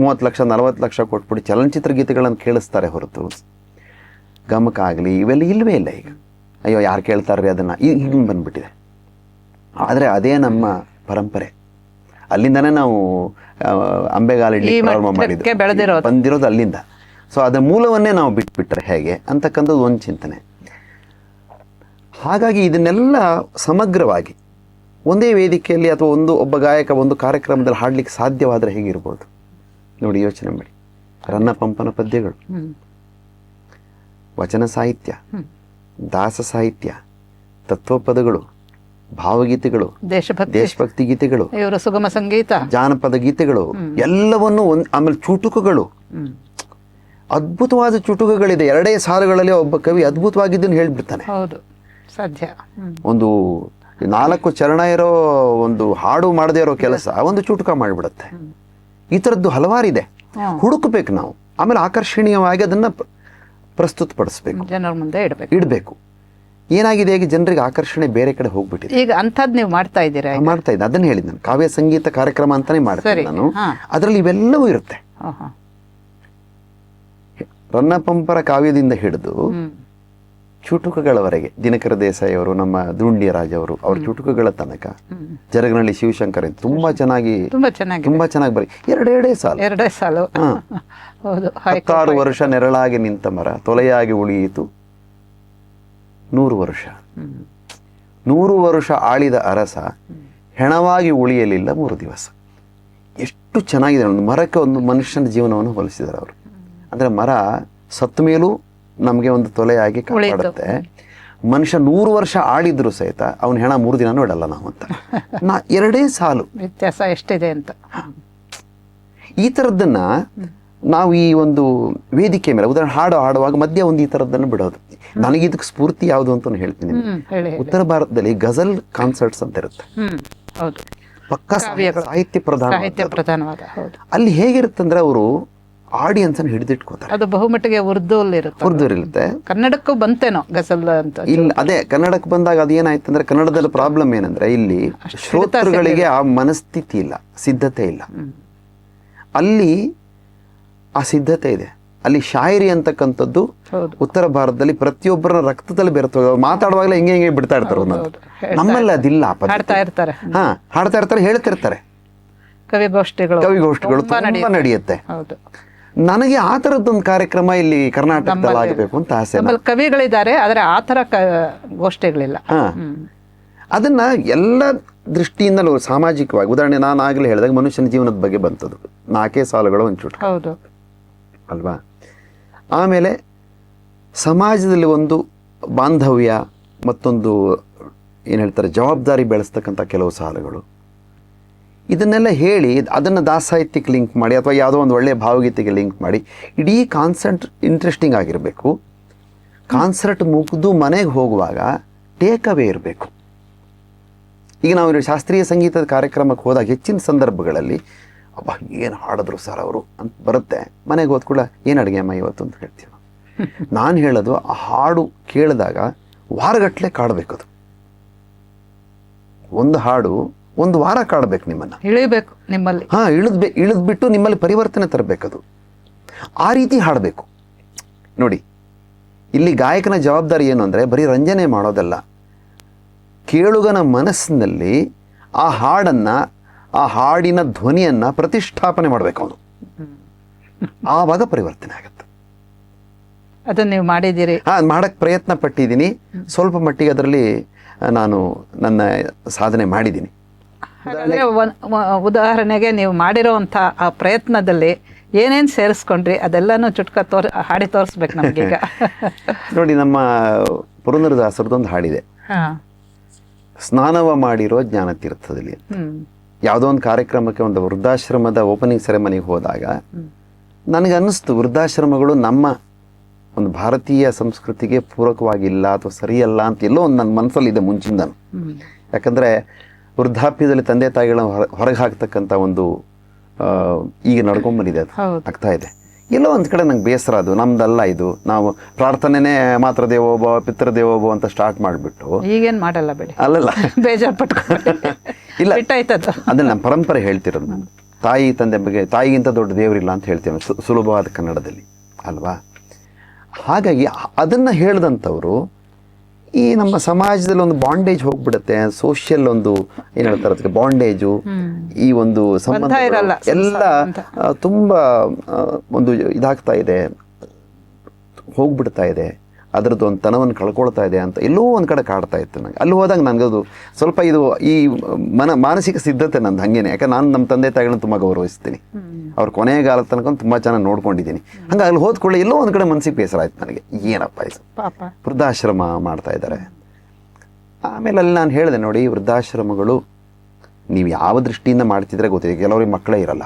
30 ಲಕ್ಷ 40 ಲಕ್ಷ ಕೊಟ್ಬಿಟ್ಟು ಚಲನಚಿತ್ರ ಗೀತೆಗಳನ್ನು ಕೇಳಿಸ್ತಾರೆ ಹೊರತು ಗಮಕ ಆಗಲಿ ಇವೆಲ್ಲ ಇಲ್ವೇ ಇಲ್ಲ. ಈಗ ಅಯ್ಯೋ ಯಾರು ಕೇಳ್ತಾರ್ರಿ ಅದನ್ನ, ಈಗ ಬಂದ್ಬಿಟ್ಟಿದೆ. ಆದರೆ ಅದೇ ನಮ್ಮ ಪರಂಪರೆ. ಅಲ್ಲಿಂದನೇ ನಾವು ಅಂಬೆಗಾಲಿಡ್ಲಿ ಪ್ರಾರಂಭ ಮಾಡಿದ್ದು, ಬಂದಿರೋದು ಅಲ್ಲಿಂದ. ಸೊ ಅದರ ಮೂಲವನ್ನೇ ನಾವು ಬಿಟ್ಬಿಟ್ರೆ ಹೇಗೆ ಅಂತಕ್ಕಂಥದ್ದು ಒಂದು ಚಿಂತನೆ. ಹಾಗಾಗಿ ಇದನ್ನೆಲ್ಲ ಸಮಗ್ರವಾಗಿ ಒಂದೇ ವೇದಿಕೆಯಲ್ಲಿ ಅಥವಾ ಒಬ್ಬ ಗಾಯಕ ಒಂದು ಕಾರ್ಯಕ್ರಮದಲ್ಲಿ ಹಾಡ್ಲಿಕ್ಕೆ ಸಾಧ್ಯವಾದರೆ ಹೇಗಿರ್ಬೋದು ನೋಡಿ, ಯೋಚನೆ ಮಾಡಿ. ರನ್ನಪಂಪನ ಪದ್ಯಗಳು, ವಚನ ಸಾಹಿತ್ಯ, ದಾಸ ಸಾಹಿತ್ಯ, ತತ್ವಪದಗಳು, ಭಾವಗೀತೆಗಳು, ದೇಶಭಕ್ತಿ ಗೀತೆಗಳು, ಸುಗಮ ಸಂಗೀತ, ಜಾನಪದ ಗೀತೆಗಳು, ಎಲ್ಲವನ್ನು ಆಮೇಲೆ ಚುಟುಕುಗಳು, ಅದ್ಭುತವಾದ ಚುಟುಕುಗಳಿದೆ. 2 ಸಾಲುಗಳಲ್ಲಿ ಒಬ್ಬ ಕವಿ ಅದ್ಭುತವಾಗಿದ್ದನ್ನು ಹೇಳ್ಬಿಡ್ತಾನೆ. ಸಾಧ್ಯ. ಒಂದು 4 ಚರಣ ಇರೋ ಒಂದು ಹಾಡು ಮಾಡದೇ ಇರೋ ಕೆಲಸ ಒಂದು ಚುಟುಕ ಮಾಡಿಬಿಡುತ್ತೆ. ಈ ಥರದ್ದು ಹಲವಾರಿದೆ, ಹುಡುಕಬೇಕು ನಾವು. ಆಮೇಲೆ ಆಕರ್ಷಣೀಯವಾಗಿ ಅದನ್ನ ಪ್ರಸ್ತುತಪಡಿಸ್ಬೇಕು, ಜನರ ಮುಂದೆ ಇಡಬೇಕು. ಏನಾಗಿದೆ, ಈಗ ಜನರಿಗೆ ಆಕರ್ಷಣೆ ಬೇರೆ ಕಡೆ ಹೋಗ್ಬಿಟ್ಟಿದೆ. ಈಗ ಅಂಥದ್ದು ನೀವು ಮಾಡ್ತಾ ಇದ್ದೀರಾ? ಮಾಡ್ತಾ ಇದ್ದೆ, ಅದನ್ನ ಹೇಳಿದ್ ನಾನು. ಕಾವ್ಯ ಸಂಗೀತ ಕಾರ್ಯಕ್ರಮ ಅಂತಾನೆ ಮಾಡ್ತೇನೆ ನಾನು. ಅದರಲ್ಲಿ ಇವೆಲ್ಲವೂ ಇರುತ್ತೆ. ರನ್ನಪಂಪರ ಕಾವ್ಯದಿಂದ ಹಿಡಿದು ಚುಟುಕುಗಳವರೆಗೆ, ದಿನಕರ ದೇಸಾಯಿ ಅವರು, ನಮ್ಮ ದುಂಡಿಯರಾಜ್ ಅವರು, ಅವ್ರ ಚುಟುಕುಗಳ ತನಕ, ಜರಗನಹಳ್ಳಿ ಶಿವಶಂಕರ್ ತುಂಬಾ ಚೆನ್ನಾಗಿ ಬರೀ 2 ಸಾಲು. 16 ವರ್ಷ ನೆರಳಾಗಿ ನಿಂತ ಮರ ತೊಲೆಯಾಗಿ ಉಳಿಯಿತು 100 ವರ್ಷ. 100 ವರ್ಷ ಆಳಿದ ಅರಸ ಹೆಣವಾಗಿ ಉಳಿಯಲಿಲ್ಲ 3 ದಿವಸ. ಎಷ್ಟು ಚೆನ್ನಾಗಿದೆ. ಒಂದು ಮರಕ್ಕೆ ಒಂದು ಮನುಷ್ಯನ ಜೀವನವನ್ನು ಹೋಲಿಸಿದ್ದಾರೆ ಅವರು. ಅಂದ್ರೆ ಮರ ಸತ್ತ ಮೇಲೂ ನಮಗೆ ಒಂದು ತೊಲೆಯಾಗಿ ಕಾಪಾಡುತ್ತೆ. ಮನುಷ್ಯ 100 ವರ್ಷ ಆಳಿದ್ರು ಸಹಿತ ಅವನ ಹೆಣ 3 ದಿನ ನೋಡಲ್ಲ ನಾವು ಅಂತ. 2 ಸಾಲು ವ್ಯತ್ಯಾಸ ಎಷ್ಟಿದೆ ಅಂತ. ಈ ಥರದ್ದನ್ನ ನಾವು ಈ ಒಂದು ವೇದಿಕೆ ಮೇಲೆ ಉದಾಹರಣೆ ಹಾಡುವಾಗ ಮಧ್ಯ ಒಂದು ಈ ಥರದ್ದನ್ನು ಬಿಡೋದು. ನನಗೆ ಇದಕ್ಕೆ ಸ್ಫೂರ್ತಿ ಯಾವುದು ಅಂತ ಹೇಳ್ತೀನಿ. ಉತ್ತರ ಭಾರತದಲ್ಲಿ ಗಜಲ್ ಕಾನ್ಸರ್ಟ್ಸ್ ಅಂತ ಇರುತ್ತೆ, ಪಕ್ಕ ಸಾಹಿತ್ಯ ಪ್ರಧಾನವಾದ. ಅಲ್ಲಿ ಹೇಗಿರುತ್ತಂದ್ರೆ ಅವರು ಆಡಿಯನ್ಸ್ ಅನ್ನು ಹಿಡಿದಿಟ್ಕೋತಾರೆ. ಅದು ಬಹುಮಟ್ಟಿಗೆ ಉರ್ದು ಇರುತ್ತೆ. ಕನ್ನಡಕ್ಕೂ ಬಂತೇನೋ ಗಜಲ್ ಅಂತ? ಇಲ್ಲ, ಅದೇ ಕನ್ನಡಕ್ಕೆ ಬಂದಾಗ ಅದೇನಾಯ್ತು ಅಂದ್ರೆ, ಕನ್ನಡದಲ್ಲಿ ಪ್ರಾಬ್ಲಮ್ ಏನಂದ್ರೆ ಇಲ್ಲಿ ಶ್ರೋತೃಗಳಿಗೆ ಆ ಮನಸ್ಥಿತಿ ಇಲ್ಲ, ಸಿದ್ಧತೆ ಇಲ್ಲ. ಅಲ್ಲಿ ಆ ಸಿದ್ಧತೆ ಇದೆ. ಅಲ್ಲಿ ಶಾಯರಿ ಅಂತಕ್ಕಂಥದ್ದು ಉತ್ತರ ಭಾರತದಲ್ಲಿ ಪ್ರತಿಯೊಬ್ಬರ ರಕ್ತದಲ್ಲಿ ಬೆರೆತು ಮಾತಾಡುವಾಗಲೇ ಹೆಂಗೆ ಬಿಡ್ತಾ ಇರ್ತಾರೆ. ನಮ್ಮಲ್ಲಿ ಅದಿಲ್ಲ. ಹಾಡ್ತಾ ಇರ್ತಾರೆ, ಹೇಳ್ತಿರ್ತಾರೆ. ಕವಿಗೋಷ್ಠಿಗಳು ತುಂಬಾ ನಡೆಯುತ್ತೆ. ನನಗೆ ಆ ಥರದ್ದೊಂದು ಕಾರ್ಯಕ್ರಮ ಇಲ್ಲಿ ಕರ್ನಾಟಕದಲ್ಲಿ ಆಗಬೇಕು ಅಂತ ಆಸೆ. ಕವಿಗಳಿದ್ದಾರೆ, ಆದರೆ ಆ ಥರ ಗೋಷ್ಠಿಗಳಿಲ್ಲ. ಅದನ್ನ ಎಲ್ಲ ದೃಷ್ಟಿಯಿಂದ ಸಾಮಾಜಿಕವಾಗಿ, ಉದಾಹರಣೆ ನಾನು ಆಗಲೇ ಹೇಳಿದಾಗ ಮನುಷ್ಯನ ಜೀವನದ ಬಗ್ಗೆ ಬಂತದ್ದು 4 ಸಾಲುಗಳು ಒಂದು ಚುಟುಕು ಅಲ್ವಾ. ಆಮೇಲೆ ಸಮಾಜದಲ್ಲಿ ಒಂದು ಬಾಂಧವ್ಯ, ಮತ್ತೊಂದು ಏನು ಹೇಳ್ತಾರೆ ಜವಾಬ್ದಾರಿ ಬೆಳೆಸ್ತಕ್ಕಂಥ ಕೆಲವು ಸಾಲುಗಳು. ಇದನ್ನೆಲ್ಲ ಹೇಳಿ ಅದನ್ನು ದಾಸಾಹಿತ್ಯಕ್ಕೆ ಲಿಂಕ್ ಮಾಡಿ ಅಥವಾ ಯಾವುದೋ ಒಂದು ಒಳ್ಳೆಯ ಭಾವಗೀತೆಗೆ ಲಿಂಕ್ ಮಾಡಿ ಇಡೀ ಕಾನ್ಸರ್ಟ್ ಇಂಟ್ರೆಸ್ಟಿಂಗ್ ಆಗಿರಬೇಕು. ಕಾನ್ಸರ್ಟ್ ಮುಗಿದು ಮನೆಗೆ ಹೋಗುವಾಗ ಟೇಕ್ ಅವೇ ಇರಬೇಕು. ಈಗ ನಾವು ಶಾಸ್ತ್ರೀಯ ಸಂಗೀತದ ಕಾರ್ಯಕ್ರಮಕ್ಕೆ ಹೋದಾಗ ಹೆಚ್ಚಿನ ಸಂದರ್ಭಗಳಲ್ಲಿ ಅಬ್ಬಾ ಏನು ಹಾಡಿದ್ರು ಸರ್ ಅವರು ಅಂತ ಬರುತ್ತೆ. ಮನೆಗೆ ಹೋದ್ಕೂಡ ಏನು ಅಡುಗೆ ಅಮ್ಮ ಇವತ್ತು ಅಂತ ಹೇಳ್ತೀವಿ. ನಾನು ಹೇಳೋದು ಆ ಹಾಡು ಕೇಳಿದಾಗ ವಾರಗಟ್ಟಲೆ ಕಾಡಬೇಕು. ಅದು ಒಂದು ಹಾಡು ಒಂದು ವಾರ ಕಾಡಬೇಕು ನಿಮ್ಮನ್ನು, ಇಳಿಬೇಕು ನಿಮ್ಮಲ್ಲಿ. ಹಾಂ, ಇಳಿದ್ಬಿಟ್ಟು ನಿಮ್ಮಲ್ಲಿ ಪರಿವರ್ತನೆ ತರಬೇಕದು. ಆ ರೀತಿ ಹಾಡಬೇಕು. ನೋಡಿ, ಇಲ್ಲಿ ಗಾಯಕನ ಜವಾಬ್ದಾರಿ ಏನು ಅಂದರೆ ಬರೀ ರಂಜನೆ ಮಾಡೋದಲ್ಲ, ಕೇಳುಗನ ಮನಸ್ಸಿನಲ್ಲಿ ಆ ಹಾಡನ್ನು, ಆ ಹಾಡಿನ ಧ್ವನಿಯನ್ನು ಪ್ರತಿಷ್ಠಾಪನೆ ಮಾಡಬೇಕು ಅವನು. ಆವಾಗ ಪರಿವರ್ತನೆ ಆಗುತ್ತೆ. ಅದನ್ನು ನೀವು ಮಾಡಿದ್ದೀರಿ? ಹಾಂ, ಮಾಡೋಕ್ಕೆ ಪ್ರಯತ್ನ ಪಟ್ಟಿದ್ದೀನಿ. ಸ್ವಲ್ಪ ಮಟ್ಟಿಗೆ ಅದರಲ್ಲಿ ನಾನು ನನ್ನ ಸಾಧನೆ ಮಾಡಿದ್ದೀನಿ. ಹಾಗಾದರೆ ಉದಾಹರಣೆಗೆ ನೀವು ಮಾಡಿರೋವಂಥ ಆ ಪ್ರಯತ್ನದಲ್ಲಿ ಏನೇನು ಸೇರಿಸ್ಕೊಂಡ್ರಿ ಅದೆಲ್ಲನೂ ಚುಟ್ಕ ಹಾಡಿ ತೋರಿಸ್ಬೇಕು ನಮಗೀಗ. ನೋಡಿ, ನಮ್ಮ ಪುರಂದರದಾಸರದೊಂದು ಹಾಡಿದೆ, ಸ್ನಾನವ ಮಾಡಿರೋ ಜ್ಞಾನತೀರ್ಥದಲ್ಲಿ. ಯಾವುದೋ ಒಂದು ಕಾರ್ಯಕ್ರಮಕ್ಕೆ, ಒಂದು ವೃದ್ಧಾಶ್ರಮದ ಓಪನಿಂಗ್ ಸೆರೆಮನಿಗೆ ಹೋದಾಗ ನನಗೆ ಅನ್ನಿಸ್ತು, ವೃದ್ಧಾಶ್ರಮಗಳು ನಮ್ಮ ಒಂದು ಭಾರತೀಯ ಸಂಸ್ಕೃತಿಗೆ ಪೂರಕವಾಗಿಲ್ಲ ಅಥವಾ ಸರಿಯಲ್ಲ ಅಂತ ಎಲ್ಲೋ ಒಂದು ನನ್ನ ಮನಸ್ಸಲ್ಲಿದೆ ಮುಂಚಿಂದನು. ಯಾಕಂದರೆ ವೃದ್ಧಾಪ್ಯದಲ್ಲಿ ತಂದೆ ತಾಯಿಗಳನ್ನ ಹೊರಗೆ ಹಾಕ್ತಕ್ಕಂಥ ಒಂದು ಈಗ ನಡ್ಕೊಂಡ್ಬಂದಿದೆ, ಅದು ಆಗ್ತಾ ಇದೆ. ಎಲ್ಲೋ ಒಂದು ಕಡೆ ನಂಗೆ ಬೇಸರ. ಅದು ನಮ್ದಲ್ಲ, ಇದು ನಾವು ಪ್ರಾರ್ಥನೆನೇ ಮಾತ್ರ ದೇವೋಭವ ಪಿತೃದೇವೋಭವ ಅಂತ ಸ್ಟಾರ್ಟ್ ಮಾಡಿಬಿಟ್ಟು ಈಗೇನು ಮಾಡಲ್ಲ ಬೇಡ, ಅಲ್ಲಲ್ಲ ಬೇಜಾರು ಪಟ್ಕೊಂಡು ಇಲ್ಲ, ಅದನ್ನ ನಮ್ಮ ಪರಂಪರೆ ಹೇಳ್ತಿರೋದು ನಾನು. ತಾಯಿ ತಂದೆ ಬಗ್ಗೆ ತಾಯಿಗಿಂತ ದೊಡ್ಡ ದೇವರಿಲ್ಲ ಅಂತ ಹೇಳ್ತೇವೆ ಸುಲಭವಾದ ಕನ್ನಡದಲ್ಲಿ ಅಲ್ವಾ. ಹಾಗಾಗಿ ಅದನ್ನು ಹೇಳಿದಂಥವ್ರು ಈ ನಮ್ಮ ಸಮಾಜದಲ್ಲಿ ಒಂದು ಬಾಂಡೇಜ್ ಹೋಗ್ಬಿಡುತ್ತೆ, ಸೋಷಿಯಲ್ ಒಂದು ಏನು ಹೇಳ್ತಾರೆ ಅದಕ್ಕೆ ಬಾಂಡೇಜು, ಈ ಒಂದು ಸಂಬಂಧ ಎಲ್ಲ ತುಂಬ ಒಂದು ಇದಾಗ್ತಾ ಇದೆ, ಹೋಗ್ಬಿಡ್ತಾ ಇದೆ, ಅದರದ್ದು ಒಂದು ತನವನ್ನು ಕಳ್ಕೊಳ್ತಾ ಇದೆ ಅಂತ ಎಲ್ಲೋ ಒಂದು ಕಡೆ ಕಾಡ್ತಾ ಇತ್ತು ನನಗೆ. ಅಲ್ಲಿ ಹೋದಾಗ ನನಗದು ಸ್ವಲ್ಪ ಇದು ಈ ಮಾನಸಿಕ ಸಿದ್ಧತೆ ನಂದು ಹಂಗೇನೆ. ಯಾಕಂದ್ರೆ ನಾನು ನಮ್ಮ ತಂದೆ ತಾಯಿಗಳನ್ನ ತುಂಬ ಗೌರವಿಸ್ತೀನಿ, ಅವ್ರ ಕೊನೆಗಾಲದ ತನಕ ತುಂಬ ಚೆನ್ನಾಗಿ ನೋಡ್ಕೊಂಡಿದ್ದೀನಿ. ಹಂಗೆ ಅಲ್ಲಿ ಹೋದ್ಕೊಳ್ಳಿ ಎಲ್ಲೋ ಒಂದು ಕಡೆ ಮನಸ್ಸಿಗೆ ಬೇಸರ ಆಯ್ತು ನನಗೆ, ಏನಪ್ಪ ಇದು ವೃದ್ಧಾಶ್ರಮ ಮಾಡ್ತಾ ಇದ್ದಾರೆ. ಆಮೇಲೆ ಅಲ್ಲಿ ನಾನು ಹೇಳಿದೆ, ನೋಡಿ, ವೃದ್ಧಾಶ್ರಮಗಳು ನೀವು ಯಾವ ದೃಷ್ಟಿಯಿಂದ ಮಾಡ್ತಿದ್ರೆ ಗೊತ್ತಿದೆ, ಕೆಲವರಿಗೆ ಮಕ್ಕಳೇ ಇರಲ್ಲ,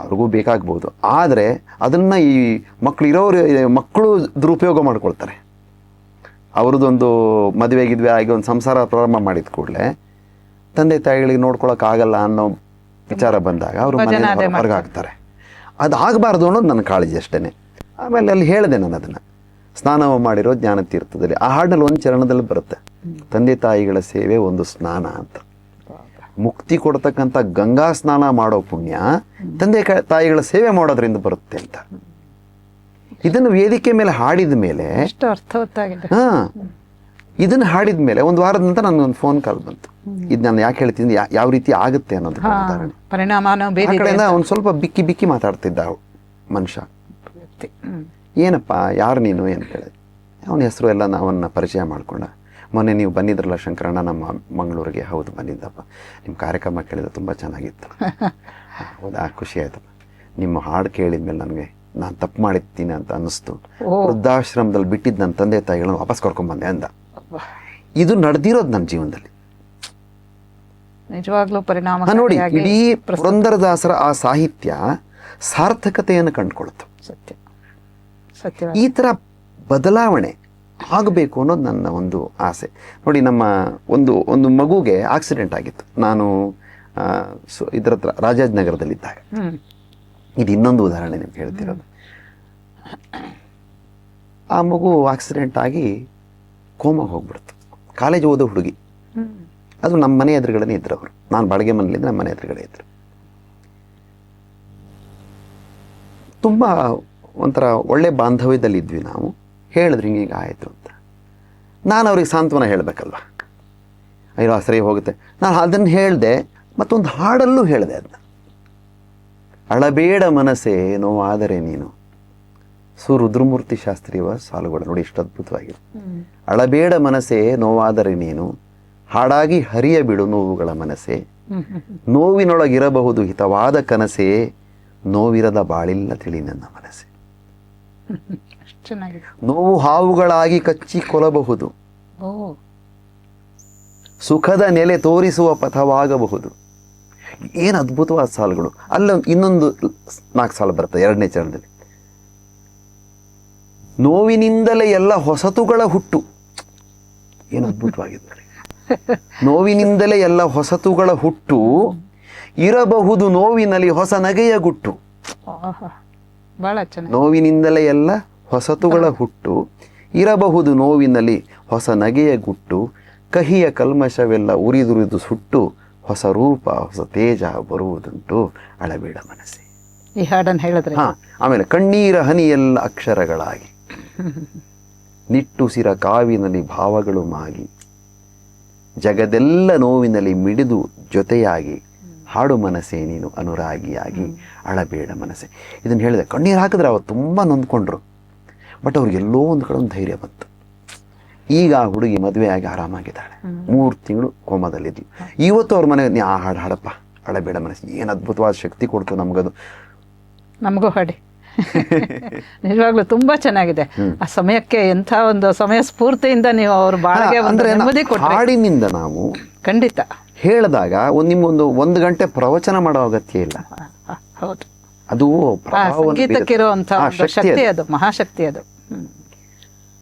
ಅವ್ರಿಗೂ ಬೇಕಾಗ್ಬೋದು. ಆದರೆ ಅದನ್ನು ಈ ಮಕ್ಕಳು ದುರುಪಯೋಗ ಮಾಡ್ಕೊಳ್ತಾರೆ. ಅವ್ರದ್ದೊಂದು ಮದುವೆಗಿದ್ವಿ ಆಗಿ ಒಂದು ಸಂಸಾರ ಪ್ರಾರಂಭ ಮಾಡಿದ ಕೂಡಲೇ ತಂದೆ ತಾಯಿಗಳಿಗೆ ನೋಡ್ಕೊಳಕ್ಕಾಗಲ್ಲ ಅನ್ನೋ ವಿಚಾರ ಬಂದಾಗ ಅವರು ಹೊರಗೆ ಹಾಕ್ತಾರೆ. ಅದು ಆಗಬಾರ್ದು ಅನ್ನೋದು ನನ್ನ ಕಾಳಜಿ ಅಷ್ಟೇ. ಆಮೇಲೆ ಅಲ್ಲಿ ಹೇಳಿದೆ ನಾನು ಅದನ್ನು, ಸ್ನಾನವ ಮಾಡಿರೋ ಜ್ಞಾನತೀರ್ಥದಲ್ಲಿ. ಆ ಹಾಡಿನಲ್ಲಿ ಒಂದು ಚರಣದಲ್ಲಿ ಬರುತ್ತೆ, ತಂದೆ ತಾಯಿಗಳ ಸೇವೆ ಒಂದು ಸ್ನಾನ ಅಂತ. ಮುಕ್ತಿ ಕೊಡ್ತಕ್ಕಂಥ ಗಂಗಾ ಸ್ನಾನ ಮಾಡೋ ಪುಣ್ಯ ತಂದೆ ತಾಯಿಗಳ ಸೇವೆ ಮಾಡೋದ್ರಿಂದ ಬರುತ್ತೆ ಅಂತ. ಇದನ್ನು ವೇದಿಕೆ ಮೇಲೆ ಹಾಡಿದ ಮೇಲೆ ಇದನ್ನು ಹಾಡಿದ ಮೇಲೆ ಒಂದು ವಾರದ ನಂತರ ನನಗೊಂದು ಫೋನ್ ಕಾಲ್ ಬಂತು. ಇದು ನಾನು ಯಾಕೆ ಹೇಳ್ತೀನಿ, ಯಾವ ರೀತಿ ಆಗುತ್ತೆ ಅನ್ನೋದು ಕಡೆಯಿಂದ ಒಂದು ಸ್ವಲ್ಪ ಬಿಕ್ಕಿ ಮಾತಾಡ್ತಿದ್ದ ಮನುಷ್ಯ. ಏನಪ್ಪ, ಯಾರು ನೀನು ಏನು ಕೇಳಿದೆ. ಅವನ ಹೆಸರು ಎಲ್ಲ ಅವನ್ನ ಪರಿಚಯ ಮಾಡ್ಕೊಂಡ. ಮೊನ್ನೆ ನೀವು ಬಂದಿದ್ರಲ್ಲ ಶಂಕರಣ್ಣ ನಮ್ಮ ಮಂಗಳೂರಿಗೆ. ಹೌದು ಬಂದಿದ್ದಪ್ಪ, ನಿಮ್ಮ ಕಾರ್ಯಕ್ರಮ ಕೇಳಿದ್ರೆ ತುಂಬ ಚೆನ್ನಾಗಿತ್ತು. ಹೌದಾ, ಖುಷಿ ಆಯ್ತಪ್ಪ. ನಿಮ್ಮ ಹಾಡು ಕೇಳಿದ ಮೇಲೆ ನನಗೆ ನಾನು ತಪ್ಪು ಮಾಡಿದ್ದೀನಿ ಅಂತ ಅನ್ನಿಸ್ತು. ವೃದ್ಧಾಶ್ರಮದಲ್ಲಿ ಬಿಟ್ಟಿದ್ದು ನನ್ನ ತಂದೆ ತಾಯಿಗಳನ್ನು ವಾಪಸ್ ಕರ್ಕೊಂಡ್ಬಂದೆ ಅಂದ. ಇದು ನಡೆದಿರೋದು ನನ್ನ ಜೀವನದಲ್ಲಿ ನಿಜವಾಗ್ಲೂ ಪರಿಣಾಮ. ನೋಡಿ, ಇಡೀ ಪುರಂದರದಾಸರ ಆ ಸಾಹಿತ್ಯ ಸಾರ್ಥಕತೆಯನ್ನು ಕಂಡುಕೊಳ್ತು. ಸತ್ಯ. ಈ ಥರ ಬದಲಾವಣೆ ಆಗಬೇಕು ಅನ್ನೋದು ನನ್ನ ಒಂದು ಆಸೆ. ನೋಡಿ, ನಮ್ಮ ಒಂದು ಮಗುಗೆ ಆಕ್ಸಿಡೆಂಟ್ ಆಗಿತ್ತು. ನಾನು ಇದರ ಹತ್ರ ರಾಜಾಜಿನಗರದಲ್ಲಿದ್ದಾಗ. ಇದು ಇನ್ನೊಂದು ಉದಾಹರಣೆ ನಿಮ್ಗೆ ಹೇಳ್ತಿರೋದು. ಆ ಮಗು ಆಕ್ಸಿಡೆಂಟ್ ಆಗಿ ಕೋಮಾಗೆ ಹೋಗ್ಬಿಡ್ತು. ಕಾಲೇಜ್ ಓದೋ ಹುಡುಗಿ, ಅದು ನಮ್ಮ ಮನೆ ಎದುರುಗಡೆ ಇದ್ರು. ಅವರು, ನಾನು ಬಾಡಿಗೆ ಮನೇಲಿದ್ದೆ, ನಮ್ಮ ಮನೆ ಎದುರುಗಡೆ ಇದ್ರು. ತುಂಬ ಒಂಥರ ಒಳ್ಳೆ ಬಾಂಧವ್ಯದಲ್ಲಿದ್ವಿ ನಾವು. ಹೇಳಿದ್ರು ಹಿಂಗೀಗ ಆಯಿತು ಅಂತ. ನಾನು ಅವ್ರಿಗೆ ಸಾಂತ್ವನ ಹೇಳಬೇಕಲ್ವ, ಅಯ್ಯೋ ಸರಿ ಹೋಗುತ್ತೆ. ನಾನು ಅದನ್ನು ಹೇಳಿದೆ, ಮತ್ತೊಂದು ಹಾಡಲ್ಲೂ ಹೇಳಿದೆ ಅದನ್ನ. ಅಳಬೇಡ ಮನಸ್ಸೇ ನೋವಾದರೆ ನೀನು, ರುದ್ರಮೂರ್ತಿ ಶಾಸ್ತ್ರಿಯ ಸಾಲುಗಳು ನೋಡಿ, ಎಷ್ಟು ಅದ್ಭುತವಾಗಿದೆ. ಅಳಬೇಡ ಮನಸ್ಸೇ ನೋವಾದರೆ ನೀನು, ಹಾಡಾಗಿ ಹರಿಯ ಬಿಡು ನೋವುಗಳ ಮನಸ್ಸೇ, ನೋವಿನೊಳಗಿರಬಹುದು ಹಿತವಾದ ಕನಸೇ, ನೋವಿರದ ಬಾಳಿಲ್ಲ ತಿಳಿ ನನ್ನ ಮನಸ್ಸೇ. ನೋವು ಹಾವುಗಳಾಗಿ ಕಚ್ಚಿ ಕೊಲ್ಲಬಹುದು, ಸುಖದ ನೆಲೆ ತೋರಿಸುವ ಪಥವಾಗಬಹುದು. ಏನು ಅದ್ಭುತವಾದ ಸಾಲುಗಳು. ಅಲ್ಲ ಇನ್ನೊಂದು 4 ಸಾಲು ಬರ್ತದೆ 2ನೇ ಚರಣದಲ್ಲಿ. ನೋವಿನಿಂದಲೇ ಎಲ್ಲ ಹೊಸತುಗಳ ಹುಟ್ಟು. ಏನು ಅದ್ಭುತವಾಗಿದೆ. ನೋವಿನಿಂದಲೇ ಎಲ್ಲ ಹೊಸತುಗಳ ಹುಟ್ಟು, ಇರಬಹುದು ನೋವಿನಲ್ಲಿ ಹೊಸ ನಗೆಯ ಗುಟ್ಟು. ಬಹಳ ಚೆನ್ನಾಗಿ. ನೋವಿನಿಂದಲೇ ಎಲ್ಲ ಹೊಸತುಗಳ ಹುಟ್ಟು, ಇರಬಹುದು ನೋವಿನಲ್ಲಿ ಹೊಸ ನಗೆಯ ಗುಟ್ಟು, ಕಹಿಯ ಕಲ್ಮಶವೆಲ್ಲ ಉರಿದುರಿದು ಸುಟ್ಟು, ಹೊಸ ರೂಪ ಹೊಸ ತೇಜ ಬರುವುದುಂಟು, ಅಳಬೇಡ ಮನಸ್ಸೆ. ಈ ಹಾಡನ್ನು ಹೇಳಿದ್ರೆ ಆಮೇಲೆ ಕಣ್ಣೀರ ಹನಿಯೆಲ್ಲ ಅಕ್ಷರಗಳಾಗಿ, ನಿಟ್ಟುಸಿರ ಕಾವಿನಲ್ಲಿ ಭಾವಗಳು ಮಾಗಿ, ಜಗದೆಲ್ಲ ನೋವಿನಲ್ಲಿ ಮಿಡಿದು ಜೊತೆಯಾಗಿ, ಹಾಡು ಮನಸ್ಸೇ ನೀನು ಅನುರಾಗಿಯಾಗಿ, ಅಳಬೇಡ ಮನಸ್ಸೆ. ಇದನ್ನು ಹೇಳಿದೆ. ಕಣ್ಣೀರು ಹಾಕಿದ್ರೆ ಅವತ್ತು ತುಂಬ ನೊಂದ್ಕೊಂಡ್ರು. ಬಟ್ ಅವ್ರಿಗೆಲ್ಲೋ ಒಂದು ಕಡೆ ಒಂದು ಧೈರ್ಯ ಬಂತು. ಈಗ ಆ ಹುಡುಗಿ ಮದುವೆಯಾಗಿ ಆರಾಮಾಗಿದ್ದಾಳೆ. 3 ತಿಂಗಳು ಕೋಮದಲ್ಲಿದ್ಲು. ಇವತ್ತು ಅವ್ರ ಮನೆ ನೀ ಆ ಹಾಡು ಹಾಡಪ್ಪ, ಅಳಬೇಡ ಮನಸ್ಸು. ಏನು ಅದ್ಭುತವಾದ ಶಕ್ತಿ ಕೊಡ್ತು ನಮಗದು. ನಮಗೂ ಹಾಡಿ. ನಿಜವಾಗ್ಲೂ ತುಂಬಾ ಚೆನ್ನಾಗಿದೆ. ಆ ಸಮಯಕ್ಕೆ ಎಂಥ ಒಂದು ಸಮಯ ಸ್ಫೂರ್ತಿಯಿಂದ ನೀವು ಅವ್ರ ಬಾಳಿಗೆ ನೆಮ್ಮದಿ ಕೊಟ್ರಿ. ಹಾಡಿನಿಂದ ನಾವು ಖಂಡಿತ ಹೇಳಿದಾಗ ನಿಮ್ಗೊಂದು 1 ಗಂಟೆ ಪ್ರವಚನ ಮಾಡೋ ಅಗತ್ಯ ಇಲ್ಲ. ಹೌದು, ಅದು ಸಂಗೀತಕ್ಕಿರುವಂಥ ಶಕ್ತಿ, ಅದು ಮಹಾಶಕ್ತಿ ಅದು.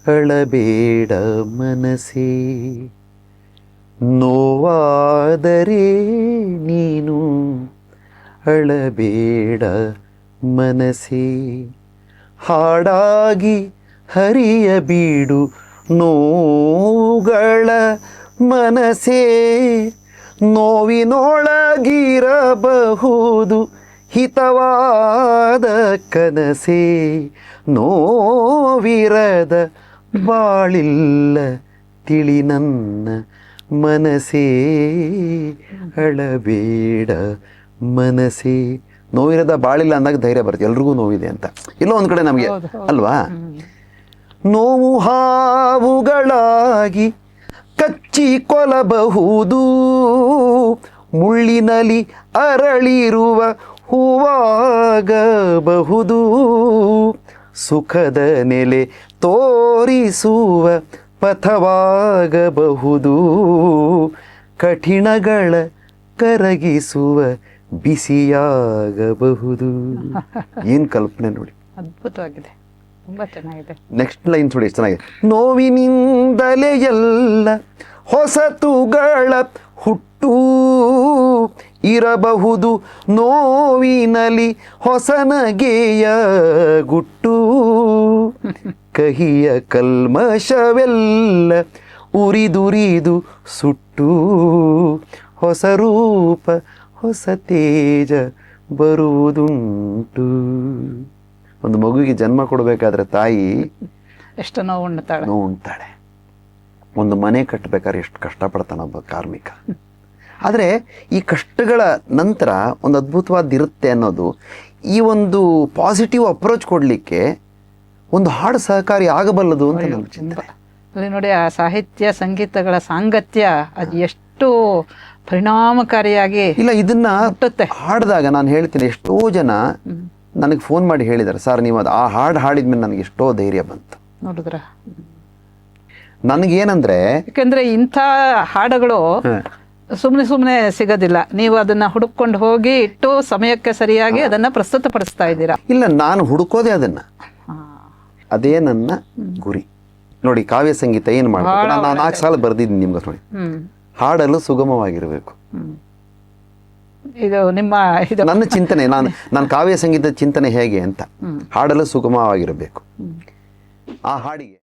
ಅಳಬೇಡ ಮನಸ್ಸೇ ನೋವಾದರೆ ನೀನು, ಅಳಬೇಡ ಮನಸ್ಸೇ ಹಾಡಾಗಿ ಹರಿಯಬೀಡು ನೋವುಗಳ ಮನಸ್ಸೇ, ನೋವಿನೊಳಗಿರಬಹುದು ಹಿತವಾದ ಕನಸೇ, ನೋವಿರದ ಬಾಳಿಲ್ಲ ತಿಳಿ ನನ್ನ ಮನಸ್ಸೇ, ಅಳಬೇಡ ಮನಸ್ಸೇ. ನೋವಿರದ ಬಾಳಿಲ್ಲ ಅಂದಾಗ ಧೈರ್ಯ ಬರುತ್ತೆ, ಎಲ್ರಿಗೂ ನೋವಿದೆ ಅಂತ. ಎಲ್ಲೋ ಒಂದು ಕಡೆ ನಮಗೆ ಅಲ್ವಾ, ನೋವು ಹಾವುಗಳಾಗಿ ಕಚ್ಚಿ ಕೊಲ್ಲಬಹುದು, ಮುಳ್ಳಿನಲ್ಲಿ ಅರಳಿರುವ ಹೂವಾಗಬಹುದು, ಸುಖದ ನೆಲೆ ತೋರಿಸುವ ಪಥವಾಗಬಹುದು, ಕಠಿಣಗಳ ಕರಗಿಸುವ ಬಿಸಿಯಾಗಬಹುದು. ಏನು ಕಲ್ಪನೆ ನೋಡಿ, ಅದ್ಭುತವಾಗಿದೆ, ತುಂಬಾ ಚೆನ್ನಾಗಿದೆ. ನೆಕ್ಸ್ಟ್ ಲೈನ್ ನೋಡಿ ಎಷ್ಟು ಚೆನ್ನಾಗಿದೆ. ನೋವಿನಿಂದಲೇ ಎಲ್ಲ ಹೊಸತುಗಳ ಹುಟ್ಟು, ಇರಬಹುದು ನೋವಿನಲ್ಲಿ ಹೊಸ ನಗೆಯ ಗುಟ್ಟು, ಕಹಿಯ ಕಲ್ಮಶವೆಲ್ಲ ಉರಿದುರಿದು ಸುಟ್ಟು, ಹೊಸ ರೂಪ ಹೊಸ ತೇಜ ಬರುವುದುಂಟು. ಒಂದು ಮಗುವಿಗೆ ಜನ್ಮ ಕೊಡಬೇಕಾದ್ರೆ ತಾಯಿ ಎಷ್ಟು ನೋವು ಉಣ್ತಾಳೆ. ಒಂದು ಮನೆ ಕಟ್ಟಬೇಕಾದ್ರೆ ಎಷ್ಟು ಕಷ್ಟಪಡ್ತಾನೆ ಒಬ್ಬ ಕಾರ್ಮಿಕ. ಆದರೆ ಈ ಕಷ್ಟಗಳ ನಂತರ ಒಂದು ಅದ್ಭುತವಾದಿರುತ್ತೆ ಅನ್ನೋದು, ಈ ಒಂದು ಪಾಸಿಟಿವ್ ಅಪ್ರೋಚ್ ಕೊಡಲಿಕ್ಕೆ ಒಂದು ಹಾಡು ಸಹಕಾರಿ ಆಗಬಲ್ಲದು ಅಂತ ನನ್ನ ಚಿಂತನೆ. ಅಲ್ಲಿ ನೋಡಿ, ಆ ಸಾಹಿತ್ಯ ಸಂಗೀತಗಳ ಸಾಂಗತ್ಯ ಅದು ಎಷ್ಟು ಪರಿಣಾಮಕಾರಿಯಾಗಿ ಇಲ್ಲ. ಇದನ್ನ ಹಾಡಿದಾಗ ನಾನು ಹೇಳ್ತೀನಿ, ಎಷ್ಟೋ ಜನ ನನಗೆ ಫೋನ್ ಮಾಡಿ ಹೇಳಿದ್ದಾರೆ, ಸರ್ ನೀವು ಅದು ಆ ಹಾಡು ಹಾಡಿದ್ಮೇಲೆ ನನಗೆ ಎಷ್ಟೋ ಧೈರ್ಯ ಬಂತು. ನೋಡಿದ್ರ, ನನಗೇನಂದ್ರೆ, ಯಾಕಂದ್ರೆ ಇಂಥ ಹಾಡುಗಳು ಸುಮ್ಮನೆ ಸಿಗೋದಿಲ್ಲ. ನೀವು ಅದನ್ನ ಹುಡುಕೊಂಡು ಹೋಗಿ ಇಟ್ಟು ಸಮಯಕ್ಕೆ ಸರಿಯಾಗಿ ಅದನ್ನ ಪ್ರಸ್ತುತಪಡಿಸ್ತಾ ಇದ್ದೀರಾ. ಇಲ್ಲ, ನಾನು ಹುಡುಕೋದೆ ಅದನ್ನ, ಅದೇ ನನ್ನ ಗುರಿ. ನೋಡಿ, ಕಾವ್ಯ ಸಂಗೀತ ಏನು ಮಾಡಬೇಕು, ನಾನು 4 ಸಾಲ ಬರ್ದಿದ್ದೀನಿ ನಿಮ್ಗೆ. ನೋಡಿ, ಹಾಡಲು ಸುಗಮವಾಗಿರಬೇಕು. ಇದು ನಿಮ್ಮ ನನ್ನ ಚಿಂತನೆ. ನಾನು ಕಾವ್ಯ ಸಂಗೀತದ ಚಿಂತನೆ ಹೇಗೆ ಅಂತ, ಹಾಡಲು ಸುಗಮವಾಗಿರಬೇಕು. ಆ ಹಾಡಿಗೆ